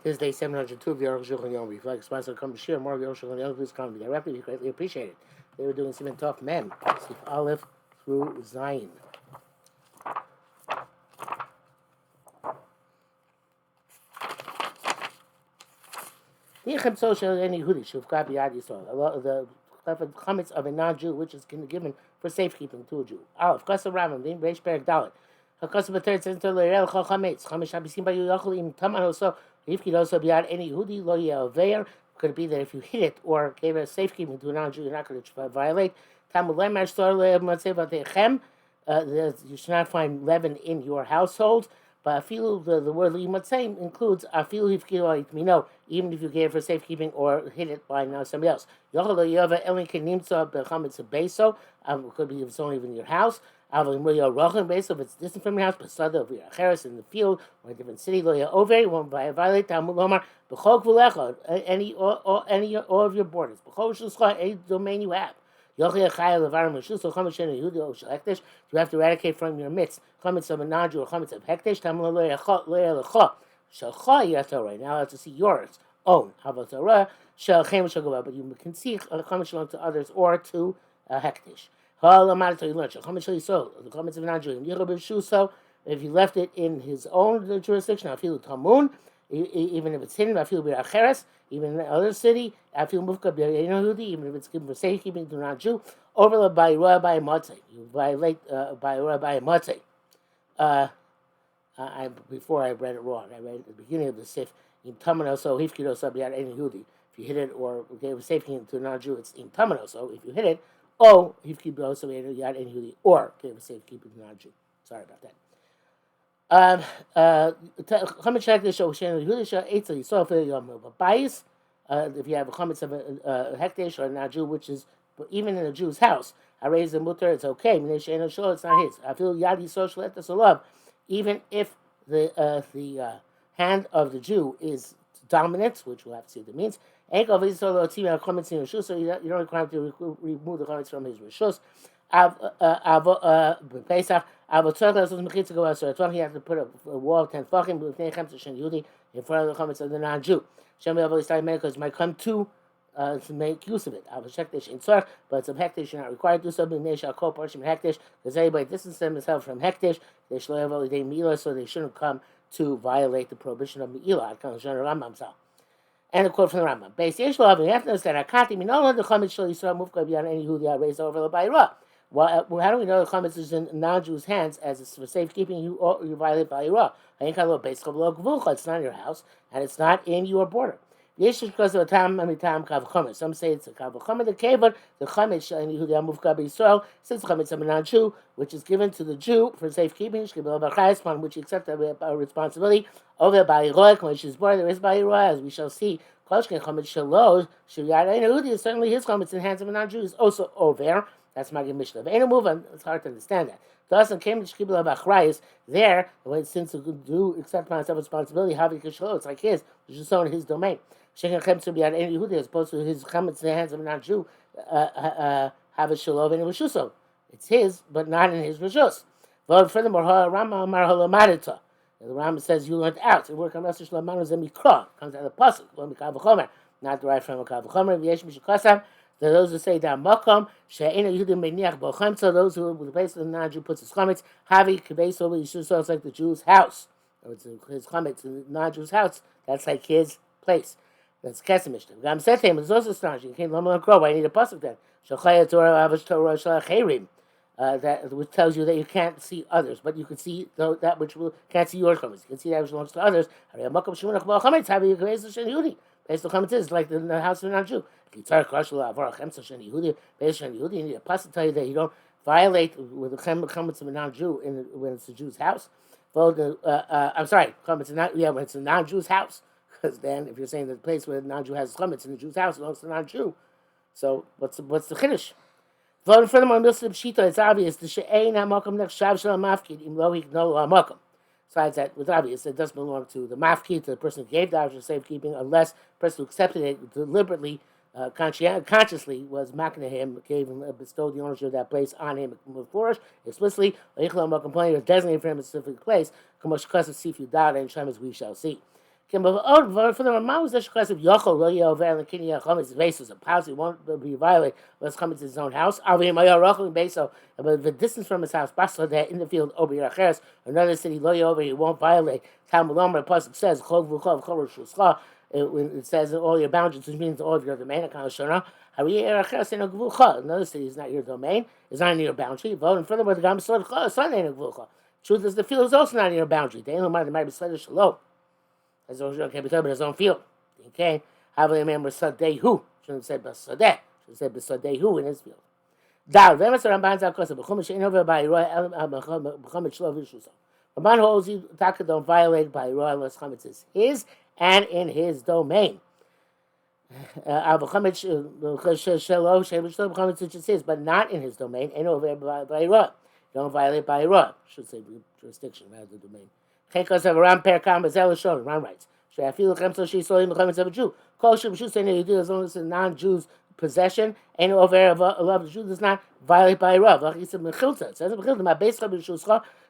This is day 702 of the Arukh HaShulchan Yom. If you'd like to sponsor come share more of the Arukh HaShulchan Yom, please come directly. We greatly appreciate it. They were doing Simon Tov Mem, Sif Aleph through Zion. The chametz of a non-Jew, which is given for safekeeping to a Jew. Aleph, Kasa Ramam, the Reish Perek Dalet. Hakasa B'Teret says to Leirel Chol Chametz. Chametz shall be seen by you. Yachol im Taman also. If you also be out any Yehudi lo ye'aver. Could it be that if you hit it or gave it a safekeeping to a non-Jew, you're not going to violate? Tamul Lemar Stor Le'Matzeh V'Techem. You should not find leaven in your household. But afilu, the word limatzim includes afilu hifkilu itmino, even if you gave it for safekeeping or hit it by somebody else. Yochel yova elin kenimtza bechametz beso. Could be if it's only in your house. Avol imriyo rochen beso if it's distant from your house. Besada of your acheres in the field or a different city. Lo over won't violate tamul lomar b'chol gvulecha any all of your borders. B'chol shulcha any domain you have. You have to eradicate from your midst chametz of a non-Jew or chametz of hekdesh. You have to right now have to see yours own. But you can see chametz belong to others or to hekdesh. The chametz of a non-Jew. If you left it in his own jurisdiction, I feel tamun. Even if it's hidden, I feel acheres. Even in another city, I feel mufka b'yehudi. Even if it's given for safekeeping to non-Jew, overlap by roa by matzeh. You violate by roa by matzeh. Before I read it wrong. I read at the beginning of the sif. In tamano so hifkido so b'yad any Yehudi. If you hit it or gave a safekeeping to a non-Jew, it's in tamano. So if you hit it, oh hifkido so b'yad any Yehudi or gave a safekeeping to a non-Jew. Sorry about that. If you have a chametz of a hekdesh or a non-Jew, which is even in a Jew's house, I raise the mutter, it's okay. It's not his. I feel yadi social et love, even if the hand of the Jew is dominant, which we'll have to see what it means. So you don't require him to remove the chametz from his rishus. Pesach. He has to put a wall of 10 tefachim in front of the chametz of the non-Jew. Because might come to make use of it. But some hekdesh you're not required to do something. Because everybody distances themselves from hekdesh. So they shouldn't come to violate the prohibition of Me'ilah. And a quote from the Rambam. Based you have to understand Akati Minola the chametz shel Yisrael mufka b'yan any Yehudi raised over the bayra. Well, how do we know the chametz is in non-Jews' hands as it's for safekeeping? You violate bayra. It's not in your house and it's not in your border. Because of a tam kav chametz. Some say it's a kav chametz. The kavod the chametz shel Yehudi mufka b'Yisrael since chametz of a non-Jew, which is given to the Jew for safekeeping, upon which he accepts a responsibility. Over bayra, which is border, there is bayra, as we shall see. Koshken chametz shelo sheyad Yehudi is certainly his chametz in the hands of a non-Jew is also over. That's Magid Mishnah. It's hard to understand that. Thus, in came to Shkibla Bachrayis, there, since you do accept upon himself responsibility, Havi Kishlo, it's like his, which is so in his domain. Shekin Chem to be at any Yehudi, as opposed to his chametz in the hands of a non-Jew, have a Shalov and a Rishuso. It's his, but not in his Rishus. Furthermore, Rama Amar Halamadita. The Rama says you learned out. The word comes out of Mikra, comes out of the Pasuk, not derived from a Kavachomer, Vyesh Mishukasam. Those who say that makom she'ena Yehudim meniach bochem, so those who the place of the non-Jew puts his chametz havi kibes over Yisrael, so it's like the Jew's house. It's his chametz in the non-Jew's house. That's like his place. That's Kesem Mishnah. Gam said to him, it's also astonishing. Can't let him grow. I need a pasuk then. Shachayat Torah Avash Torah Shalacherim. That which tells you that you can't see others, but you can see that which can't see your chametz. You can see that which belongs to others. Based on chametz is like the house of a non-Jew. You need a pasuk to tell you that you don't violate with the chametz of a non-Jew when it's a Jew's house. I'm sorry, chametz when it's a non-Jew's house. Because then, if you're saying that the place where the non-Jew has chametz in the Jew's house belongs to the non-Jew, so what's the chiddush? Furthermore, it's obvious the she'ein hamakom nechshav shel mafkid im lo hiknol hamakom. Besides that, it's obvious it doesn't belong to the mafkid, to the person who gave the option of safekeeping, unless the person who accepted it deliberately, consciously was makna him, bestowed the ownership of that place on him, explicitly, or designated for him a specific place, as we shall see. For the Ramah was the Shekhasim Yochel Lo Yover and the Kinyan Chametz Besos. A policy won't be violated unless Chametz in his own house. Avim Ayorachel Beso, but the distance from his house, Basla there in the field, Obi Racheres, another city Lo Yover, he won't violate. Talmud Omer, the pasuk says Chol V'Chol V'Chol Shuscha. It says all your boundaries, which means all of your domain. Another city is not your domain, is not in your boundary. And furthermore, the Gam Son ain't a Gvucha. Truth is, the field is also not in your boundary. They don't mind the might be slightly shalom. As long as you can't be talking about his own field. Okay? Have a remember Sadehu. Shouldn't say Basadeh. Should say Basadehu in his field. Dal, Vemas Ramban Zakosa, Bechumish ain't over by Roy Bechumish Shlo Vishusa. Ramban holds you, Taka don't violate by Roy unless Chametz is his and in his domain. But not in his domain, and over by Ra. Don't violate by Ra. Should say jurisdiction rather than domain. Ram writes. I feel like she saw him becoming a Jew. As long as it's a non-Jew's possession, and over a love the Jew does not violate by Ra. It says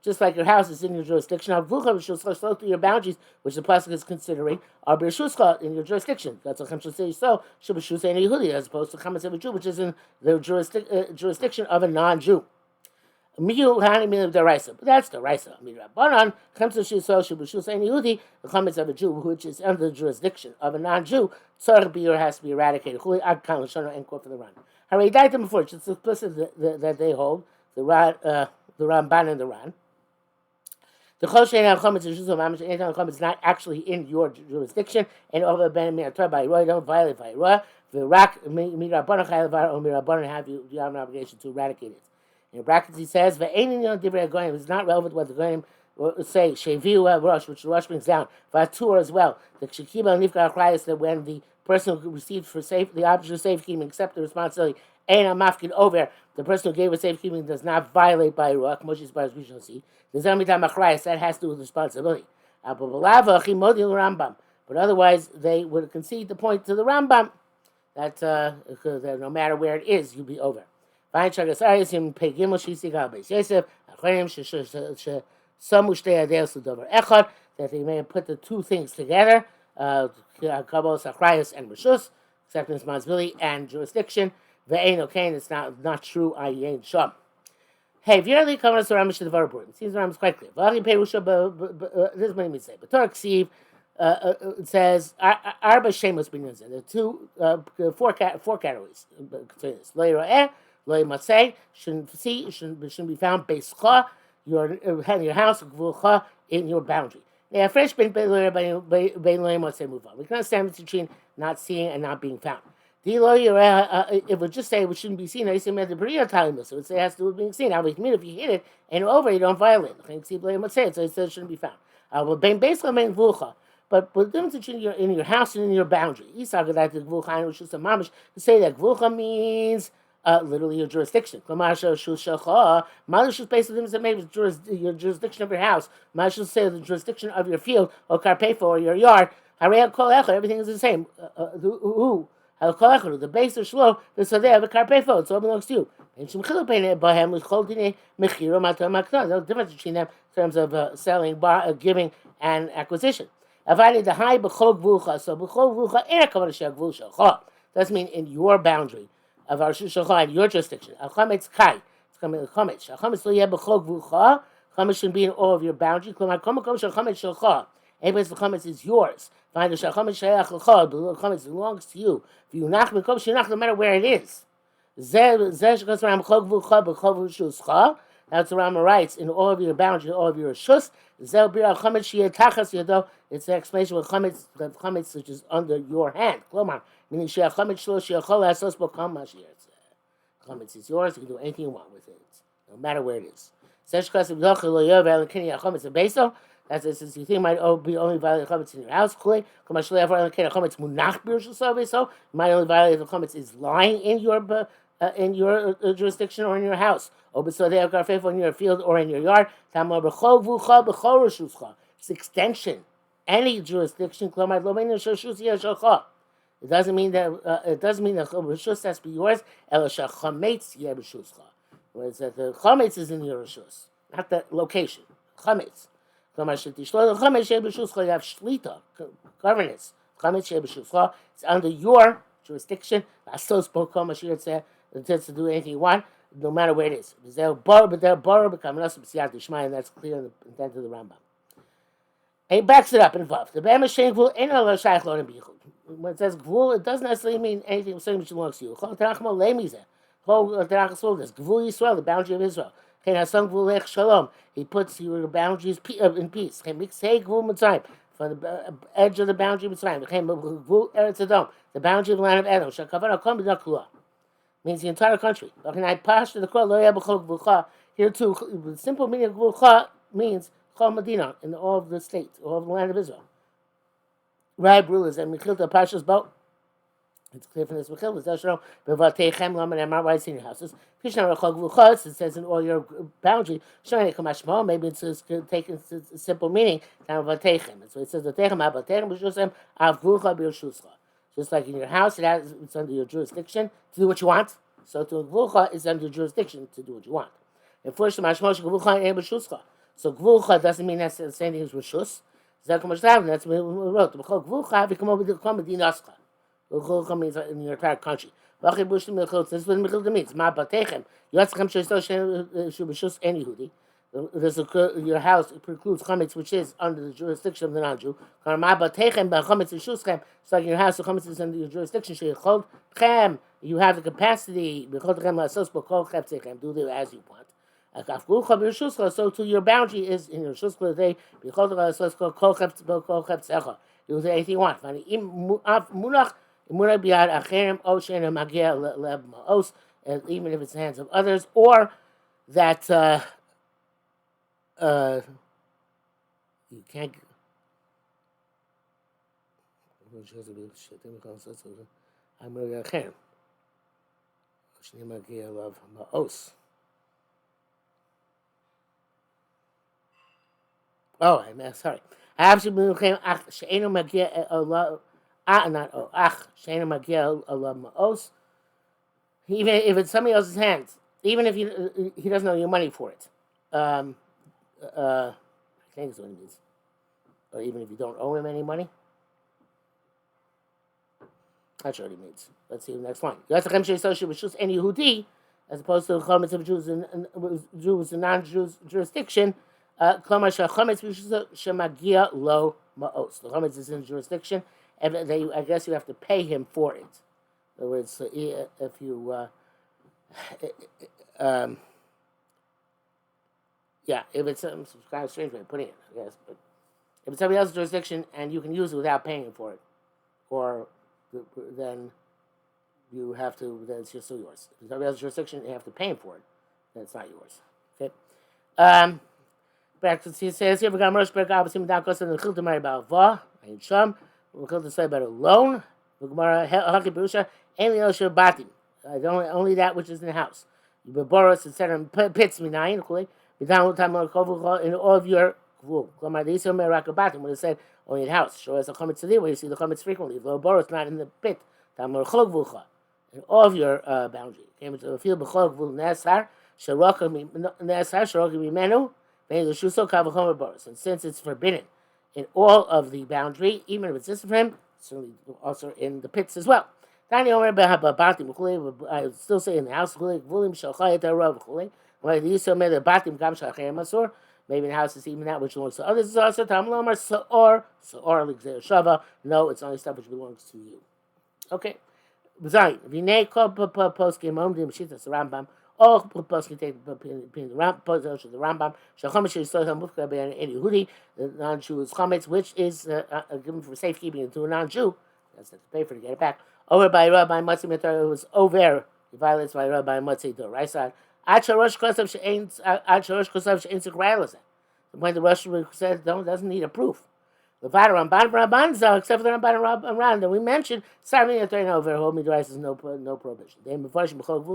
just like your house is in your jurisdiction, so to your boundaries, which the pasuk is considering, are in your jurisdiction. That's what Chametz says. So as opposed to Chametz of a Jew, which is in the jurisdiction of a non-Jew. But that's the Raisa. Rabbanan the Chametz of a Jew, which is under the jurisdiction of a non-Jew, has to be eradicated. End quote for the Ran. Already died them before. It's explicit that they hold the Ramban and the Ran. The Choshen Chametz is not actually in your jurisdiction, and over Ben by Roy, don't violate by Roy. The Rak Mirabbanan have you have an obligation to eradicate it. In brackets he says, it's not relevant what the Goyim say, Sheviu Rosh, which the Rosh brings down, Vatur as well. The Shekiba Nifka Achrayas, that when the person who received for the object of safekeeping accept the responsibility, Ein Mafkin over, the person who gave a safekeeping does not violate by Ruach, Moshe's by we shall see. The Zamitam Achrayas, that has to do with responsibility. But otherwise, they would concede the point to the Rambam that no matter where it is, you'll be over. That they may put the two things together, Kabbalah Achrayas and Rishus, acceptance, responsibility, and jurisdiction. It's not true. Ayin Sham. Hey, if you're really coming to Ramish the Varabur, it seems the Ram is quite clear. This is what he means to say. But Torah Ksiv, it says Arba Shemos Binyanzin. There are four categories. Lo Masay shouldn't be found. Beischa, your house, Gvulcha, in your boundary. Now, fresh ben move on. We can understand between not seeing and not being found. It would just say it shouldn't be seen. I say the Bria telling us, so it has to do with being seen. Now, if you hit it and over, you don't violate. So it says it shouldn't be found. But the difference between in your house and in your boundary. To say that Gvulcha means literally your jurisdiction. Malish is based on maybe your jurisdiction of your house. Malish is say the jurisdiction of your field or karpefa or your yard. Everything is the same. The base of shlo, the sadeh of a karpefa, it all belongs to you. There's no difference between them in terms of selling, giving, and acquisition. Doesn't mean in your boundary of our shulchan and your jurisdiction. Chametz kai, it's coming to chametz. Chametz lo yeh b'chol gvucha. Chametz should be in all of your boundary. K'mar kol makom shel chametz shelcha. Any place the chametz is yours. Find the chametz shayach l'cha. The chametz belongs to you. If you nach b'kom shenach, no matter where it is. Zeh shekos ram b'chol gvucha b'chol shuscha. That's what Rama writes in all of your boundaries, all of your shus. Zeh bir chametz sheyeh tachas yado. It's an explanation of chametz, the chametz which is under your hand. Klomar. Meaning, chametz is yours. You can do anything you want with it, no matter where it is. That's since you think it might be only violated chametz in your house. You might only violate the chametz is lying in your jurisdiction or in your house. In your field or in your yard. It's extension. Any jurisdiction. It doesn't mean that rishus has to be yours. Whereas that the chametz is in your rishus, not the location. Chametz You have governance. It's under your jurisdiction. To do anything you want, no matter where it is. And that's clear in the intent of the Rambam. And he backs it up in Vav. The Bama Shem Gvul ain't no Shaykh Lo Bichud. When it says Gvul, it doesn't necessarily mean anything which belongs to you. Chol Terachmo Lemizeh. Chol Terachmo is Gvul Yisrael, the boundary of Israel. Chen Hasam Gvul Lech Shalom. He puts your boundaries in peace. Chen Miksei Gvul Mitzrayim, from the edge of the boundary of Mitzrayim. Chen Gvul Eretz Edom, the boundary of the land of Edom. Shakavan Akom B'Nak Klua. Means the entire country. Here too, the simple meaning of Gvulcha means Chol Medina, in all of the state, all of the land of Israel. Right rulers and Mechilta Pasha's boat. It's clear from this Mechilta. Bevatechem Laman Amar, why it's in your houses. Krishna Rachol Gvulcha, it says in all your boundary. Shani Kamashmo, maybe it's taken a simple meaning. Now Vatechem. So it says Vatechem Abatechem B'Shusem Av Gvulcha B'Shuscha. Just like in your house, it's under your jurisdiction to do what you want. So to Gvulcha is under your jurisdiction to do what you want. And first, Mashmosh Gvulcha ain't B'Shuscha. So Gvulcha doesn't mean that's the same thing as Rishus. That's what we wrote. Gvulcha become over the Medinascha. Gvulcha means in your entire country. This is what Mechilta means. Ma Batechem. Yotzchem Shesol Shubishus any Yehudi. Your house precludes chametz, which is under the jurisdiction of the non-Jew. So like in your house, the chametz is under your jurisdiction. You have the capacity do it as you want. So to your boundary is in your shuskla day. You do anything you want. Even if it's in the hands of others, or that you can't. Oh, I'm sorry. Even if it's somebody else's hands, even if he doesn't know your money for it. I think that's what it means. Or even if you don't owe him any money. That's what it means. Let's see the next line. Any Yehudi, as opposed to the chametz of Jews in non-Jews jurisdiction. The chametz is in jurisdiction, and I guess you have to pay him for it. In other words, if you if it's some kind of strange way of putting it, I guess, but if it's somebody else's jurisdiction and you can use it without paying for it, then you have to. Then it's just still yours. If it's somebody else's jurisdiction, you have to pay for it. Then it's not yours. Okay. Back to he says here we got Rosh Berg obviously down goes to the Chilta Mari Balva and Sham. We'll Chilta say about a loan. Gemara Haki Berusha only El Shabbatim. Only that which is in the house. You Boros etc. Pits minayin in all of your gvul. When it said only in the house. Show us a chametz tzadi where you see the chametz frequently. The boros not in the pit. In all of your boundary. Came into the field b'chol gvul nesar sharoka mimenu. And since it's forbidden in all of the boundary, even if it's distant from him, it's certainly also in the pits as well. I still say in the house, maybe in the house is even that which belongs to others. Is also no, it's only stuff which belongs to you. Okay. Rambam. Oh, poskim take the Rambam. The non-Jew chametz, which is given for safekeeping to a non-Jew. That's to pay for to get it back. Over by Rabbi Matzi Mitzvah, it was over. He violates by Rabbi Matzi to the right side. Rosh Kosav she'ain sekraylas. The point the Rosh said doesn't need a proof. The Ramban except for the Ramban that we mentioned, starting at over hold me device is no prohibition. They explain B'chol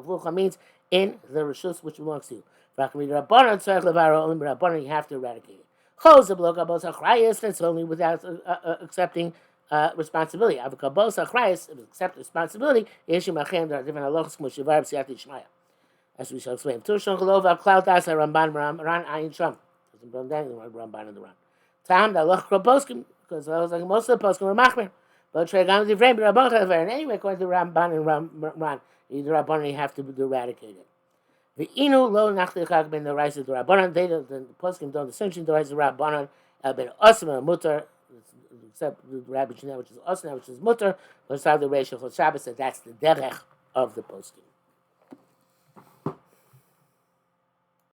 Gvulcha means in the Rishus which belongs to you. Only you have to eradicate it. That's only without accepting responsibility. If accept responsibility, there are different halachos. as we shall explain. Tushon Chalova Cloud Dasa Ramban Ran Ayin Sham. Ramban and the Ran. Tam that Loch Kroboskim, because I was like most of the poskim were Machmir. But Tregam the Frame Rabban Chaver. And anyway, according to Ramban and Ran, either Rabban you have to eradicate it. The Inu Lo Nachtichak ben the Rice of the Rabbanan, they the poskim don't essentially the Rice of Rabbanan, ben Osma Mutter, except the Rabbi Shana, which is Osna, which is Mutter, but it's how the ratio for Shabbos, and that's the derech of the poskim.